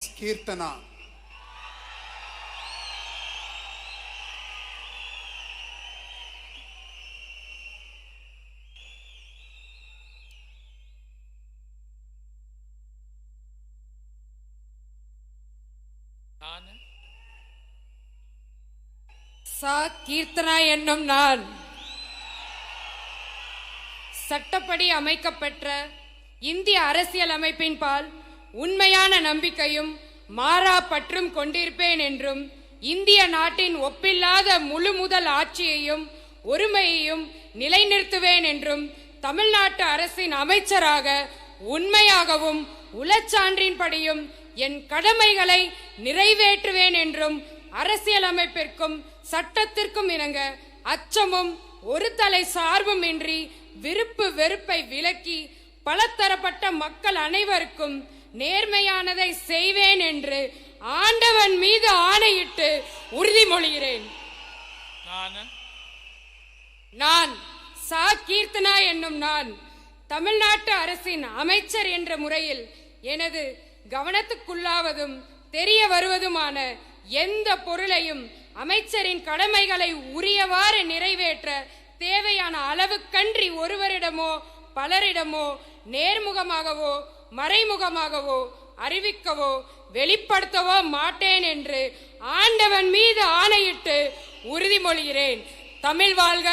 கீர்த்தனா. கீர்த்தனா என்னும் நான் சட்டப்படி அமைக்கப்பெற்ற இந்திய அரசியல் அமைப்பின் பால் உண்மையான நம்பிக்கையும் மாறா பற்றும் கொண்டிருப்பேன் என்றும் இந்திய நாட்டின் ஒப்பில்லாத முழு முதல் ஆட்சியையும் ஒருமையையும் நிலைநிறுத்துவேன் என்றும் தமிழ்நாட்டு அரசின் அமைச்சராக உண்மையாகவும் உளச்சான்றின்படியும் என் கடமைகளை நிறைவேற்றுவேன் என்றும் அரசியலமைப்பிற்கும் சட்டத்திற்கும் இணங்க அச்சமும் ஒரு தலை சார்பும் இன்றி விருப்பு வெறுப்பை விலக்கி பலதரப்பட்ட மக்கள் அனைவருக்கும் நேர்மையானதை செய்வேன் என்று ஆண்டவன் மீது ஆணையிட்டு உறுதிமொழிகிறேன். நான் கீர்த்தனா என்னும் நான் தமிழ்நாட்டு அரசின் அமைச்சர் என்ற முறையில் எனது கவனத்துக்குள்ளாவதும் தெரிய வருவதுமான எந்த பொருளையும் அமைச்சரின் கடமைகளை உரியவாறு நிறைவேற்ற தேவையான அளவுக்கன்றி ஒருவரிடமோ பலரிடமோ நேர்முகமாகவோ மறைமுகமாகவோ அறிவிக்கவோ வெளிப்படுத்தவோ மாட்டேன் என்று ஆண்டவன் மீது ஆணையிட்டு உறுதிமொழிகிறேன். தமிழ் வாழ்க!